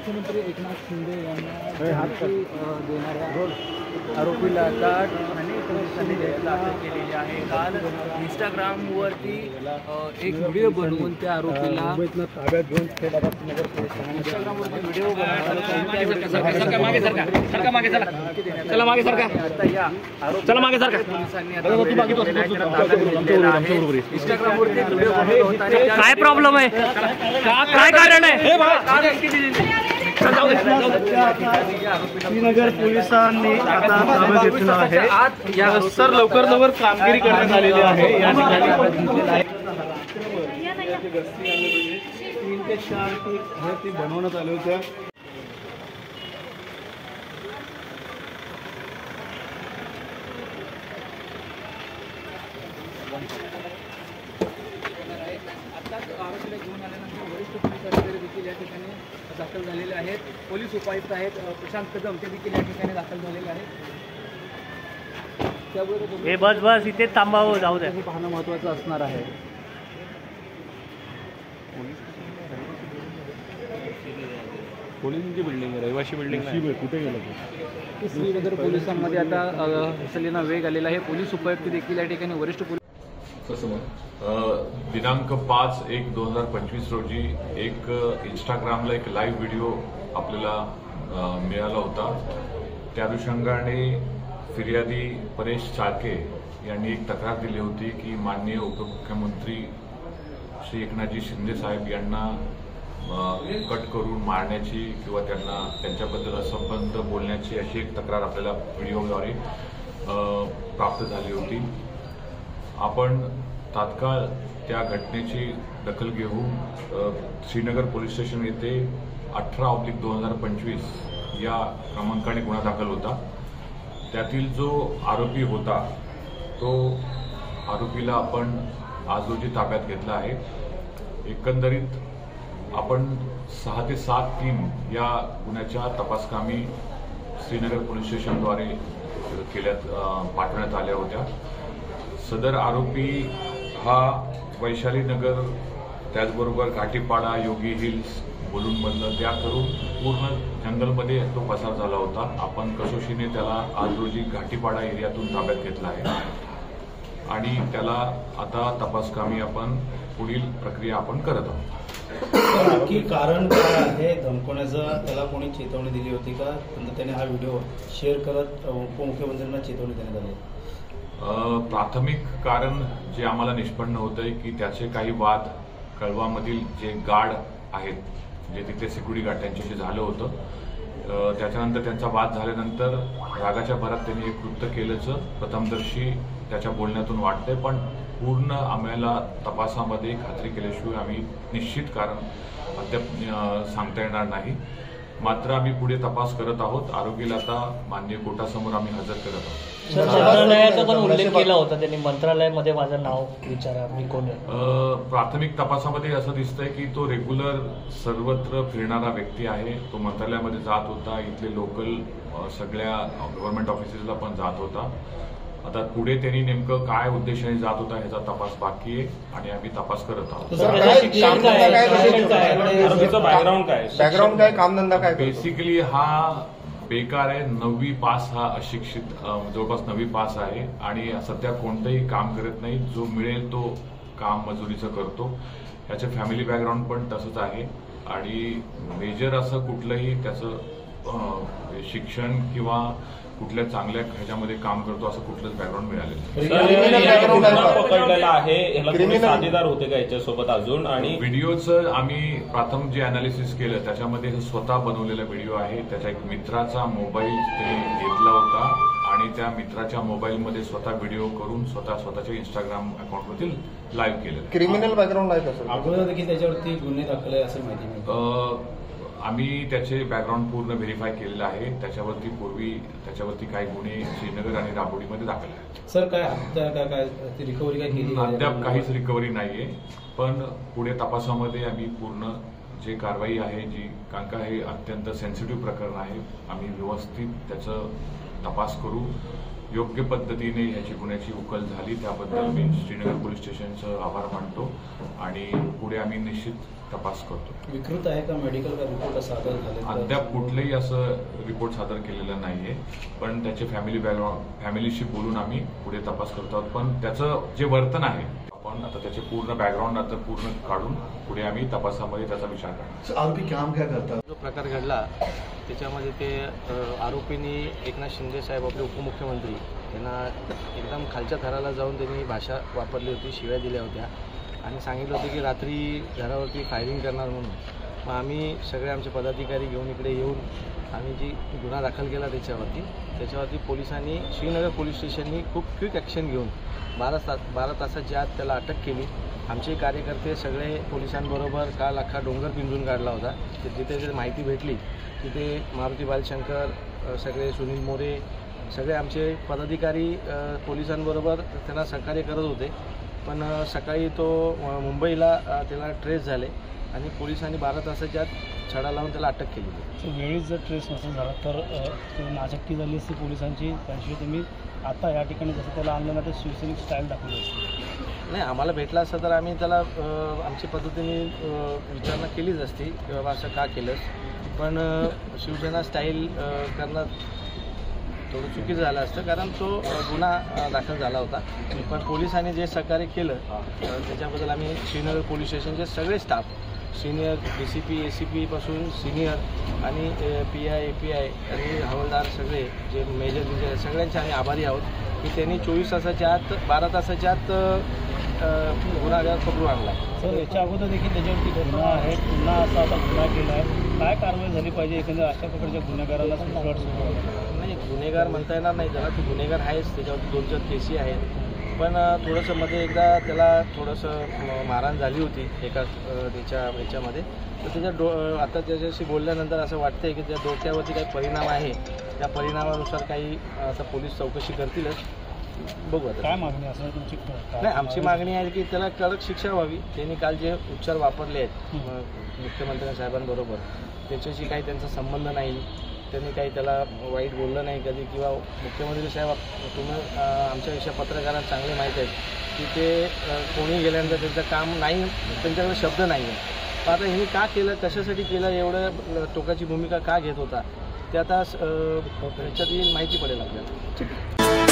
मुख्यमंत्री एकनाथ शिंदे यांना हाती देणाऱ्या आरोपीला ठाणे पोलिसांनी दाखल केलेली आहे। काल इंस्टाग्रामवरती एक व्हिडिओ बनवून त्या आरोपीला ताब्यात घेऊन नगर पोलिसांनी इंस्टाग्रामवरती व्हिडिओ काय प्रॉब्लेम आहे, काय कारण आहे? श्रीनगर पोलिसांनी आता ताब्यात घेतला आहे। सर लवकर कामगिरी करण्यात आलेली आहे। या ठिकाणी 3 ते 4 ती बनवण्यात आल्या होत्या। आरोपीला घेऊन आल्यानंतर वरिष्ठ पोलीस अधिकारी देखील या ठिकाणी दाखल झालेले आहेत। पोलीस उपायुक्त आहेत प्रशांत कदम ते देखील या ठिकाणी दाखल झालेले आहेत। त्याबरोबर बस इथे थांबावं, जाऊ द्या, हे पाहणं महत्त्वाचं असणार आहे। पोलिसांची बिल्डिंग आहे, रहिवाशी बिल्डिंग कुठे गेलं? श्रीनगर पोलिसांमध्ये आता हसलेला वेग आलेला आहे। पोलीस उपायुक्त देखील या ठिकाणी वरिष्ठ पोलीस दिनांक 5/1/2025 रोजी एक इंस्टाग्रामला एक लाईव्ह व्हिडिओ आपल्याला मिळाला होता। त्या अनुषंगाने फिर्यादी परेश चाळके यांनी एक तक्रार दिली होती की माननीय उपमुख्यमंत्री श्री एकनाथजी शिंदे साहेब यांना कट करून मारण्याची किंवा त्यांच्याबद्दल असंबद्ध बोलण्याची अशी एक तक्रार आपल्याला व्हिडिओद्वारे प्राप्त झाली होती। आपण तात्काळ त्या घटनेची दखल घेऊन श्रीनगर पोलीस स्टेशन येथे 18/2025 या क्रमांकाने गुन्हा दाखल होता। त्यातील जो आरोपी होता तो आरोपीला आपण आज रोजी ताब्यात घेतला आहे। एकंदरीत आपण 6 ते 7/3 या गुन्ह्याच्या तपासकामी श्रीनगर पोलीस स्टेशनद्वारे पाठवण्यात आल्या होत्या। सदर आरोपी हा वैशाली नगर, त्याचबरोबर घाटीपाडा, योगी हिल्स, मुलुंडमधलं त्या करून पूर्ण जंगलमध्ये तो पसार झाला होता। आपण कसोशीने त्याला आज रोजी घाटीपाडा एरियातून ताब्यात घेतला आहे आणि त्याला आता तपासकामी आपण पुढील प्रक्रिया आपण करत आहोत। नक्की कारण काय आहे धमकवण्याचं? त्याला कोणी चेतावणी दिली होती का? त्याने हा व्हिडिओ शेअर करत उपमुख्यमंत्र्यांना चेतावणी देण्यात आली? प्राथमिक कारण जे आम्हाला निष्पन्न होतंय की त्याचे काही वाद कळवामधील जे गार्ड आहेत, जे तिथे सिक्युरिटी गार्ड त्यांच्याशी झालं होतं। त्याच्यानंतर त्यांचा वाद झाल्यानंतर रागाच्या भरात त्यांनी एक कृत्य केल्याचं प्रथमदर्शी त्याच्या बोलण्यातून वाटतंय, पण पूर्ण आम्हाला तपासामध्ये खात्री केल्याशिवाय आम्ही निश्चित कारण अद्याप सांगता येणार नाही। मात्र आम्ही पुढे तपास करत आहोत। आरोपीला आता माननीय कोर्टासमोर आम्ही हजर करत आहोत। मंत्रालयाचा पण उल्लेख केला होता त्यांनी, मंत्रालयामध्ये माझं नाव विचारा, मी कोण आहे? प्राथमिक तपासामध्ये असं दिसतंय की तो रेग्युलर सर्वत्र फिरणारा व्यक्ती आहे। तो मंत्रालयामध्ये जात होता, इथले लोकल सगळ्या गव्हर्नमेंट ऑफिसेसला पण जात होता। आता पुढे त्यांनी नेमकं काय उद्देशाने जात होता ह्याचा तपास बाकी आहे आणि आम्ही तपास करत आहोत। बॅकग्राऊंड काय, कामधंदा काय? बेसिकली हा बेकार आहे। 9वी पास हा अशिक्षित, जवळपास 9वी पास आहे आणि सध्या कोणतंही काम करत नाही। जो मिळेल तो काम मजुरीचं करतो। याचं फॅमिली बॅकग्राऊंड पण तसंच आहे आणि मेजर असं कुठलंही त्याचं शिक्षण किंवा कुठल्या चांगल्या ह्याच्यामध्ये काम करतो असं कुठलंच बॅकग्राऊंड मिळालेलं पकडलेला आहे। ह्याला साथीदार होते का याच्यासोबत अजून? आणि व्हिडिओचं आम्ही प्रथम जे अनालिसिस केलं त्याच्यामध्ये स्वतः बनवलेला व्हिडिओ आहे। त्याच्या एक मित्राचा मोबाईल त्यांनी घेतला होता आणि त्या मित्राच्या मोबाईलमध्ये स्वतः व्हिडिओ करून स्वतःच्या इंस्टाग्राम अकाउंटवरती लाईव्ह केलं। क्रिमिनल बॅकग्राऊंड आहे का सर? अगोदर देखील त्याच्यावरती गुन्हे दाखल आहे असं माहिती मिळते? आम्ही त्याचे बॅकग्राऊंड पूर्ण व्हेरीफाय केलेलं आहे। त्याच्यावरती काही गुन्हे श्रीनगर आणि राबोडीमध्ये दाखल आहेत। सर काय हत्या काय रिकव्हरी काय केली? अद्याप काहीच रिकव्हरी नाहीये, पण पुढे तपासामध्ये आम्ही पूर्ण जे कारवाई आहे कारण का हे अत्यंत सेन्सिटिव्ह प्रकरण आहे, आम्ही व्यवस्थित त्याचं तपास करू। योग्य पद्धतीने याची गुन्ह्याची उकल झाली त्याबद्दल मी श्रीनगर पोलीस स्टेशनचं आभार मानतो आणि पुढे आम्ही निश्चित तपास करतो. विकृत आहे का मेडिकल का रिपोर्ट सादर झाले? अद्याप कुठलंही असं रिपोर्ट सादर केलेलं नाहीये, पण त्याचे फॅमिलीशी बोलून आम्ही पुढे तपास करतो आहोत. पण त्याचं जे वर्तन आहे आपण आता त्याचे पूर्ण बॅकग्राऊंड आता पूर्ण काढून पुढे आम्ही तपासामध्ये त्याचा विचार करणार. आरोपी काम काय करतात? जो प्रकार घडला त्याच्यामध्ये ते आरोपींनी एकनाथ शिंदे साहेब आपले उपमुख्यमंत्री यांना एकदम खालच्या थराला जाऊन त्यांनी भाषा वापरली होती, शिव्या दिल्या होत्या आणि सांगितलं होतं की रात्री घरावरती फायरिंग करणार म्हणून. मग आम्ही सगळे आमचे पदाधिकारी घेऊन इकडे येऊन आम्ही जी गुन्हा दाखल केला त्याच्यावरती पोलिसांनी श्रीनगर पोलीस स्टेशननी खूप क्विक ॲक्शन घेऊन 12 तासाच्या आत त्याला अटक केली. आमचे कार्यकर्ते सगळे पोलिसांबरोबर काल अख्खा डोंगर पिंजून काढला होता. जिथे माहिती भेटली तिथे मारुती बालशंकर, सगळे सुनील मोरे, सगळे आमचे पदाधिकारी पोलिसांबरोबर त्यांना सहकार्य करत होते. पण सकाळी तो मुंबईला त्याला ट्रेस झाले आणि पोलिसांनी 12 तासाच्या आत छडा लावून त्याला अटक केली. वेळीच जर ट्रेस नसेल झाला तर नाचक्की झाली असती पोलिसांची. त्याशिवाय तुम्ही आता या ठिकाणी जसं त्याला आणलं ना ते शिवसैनिक स्टाईल दाखवली असते. नाही, आम्हाला भेटला असता तर आम्ही त्याला आमच्या पद्धतीने विचारणा केलीच असती की बाबा असं का केलंस. पण शिवसेना स्टाईल करणं थोडं चुकीचं झालं असतं कारण तो गुन्हा दाखल झाला होता. पण पोलिसांनी जे सहकार्य केलं त्याच्याबद्दल आम्ही श्रीनगर पोलीस स्टेशनचे सगळे स्टाफ, सिनियर DCP ACP पासून सिनियर आणि PI API आणि हवालदार सगळे जे मेजर सगळ्यांचे आम्ही आभारी आहोत की त्यांनी 24 तासाच्या आत 12 तासाच्या आत गुन्हागार पकडून आणला. सर, याच्या अगोदर देखील त्याच्यावरती गुन्हा आहे, पुन्हा असा आता गुन्हा केला आहे. काय कारवाई झाली पाहिजे एकंदर अशा प्रकारच्या गुन्हेगाराला? नाही, गुन्हेगार म्हणता येणार नाही त्याला, तो गुन्हेगार आहेच. त्याच्यावरती 2-4 केसी आहेत. पण थोडंसं मध्ये एकदा त्याला थोडंसं मारहाण झाली होती एका याच्यामध्ये. तर त्याच्या आता त्याच्याशी बोलल्यानंतर असं वाटतंय की त्या डोक्यावरती काही परिणाम आहे. त्या परिणामानुसार काही आता पोलीस चौकशी करतीलच. बघू आता काय मागणी असं तुमची? नाही, आमची मागणी आहे की त्याला कडक शिक्षा व्हावी. त्यांनी काल जे उच्चार वापरले आहेत मुख्यमंत्री साहेबांबरोबर त्याच्याशी काही त्यांचा संबंध नाही. त्यांनी काही त्याला वाईट बोललं नाही कधी किंवा मुख्यमंत्री साहेब तुम्ही आमच्यापेक्षा पत्रकारांना चांगले माहीत आहेत की ते कोणी गेल्यानंतर त्यांचं काम नाही, त्यांच्याकडे शब्द नाही आहे. पण आता ह्यांनी का केलं, कशासाठी केलं, एवढं टोकाची भूमिका का घेत होता ते आता ह्याच्यात माहिती पडेल आपल्याला.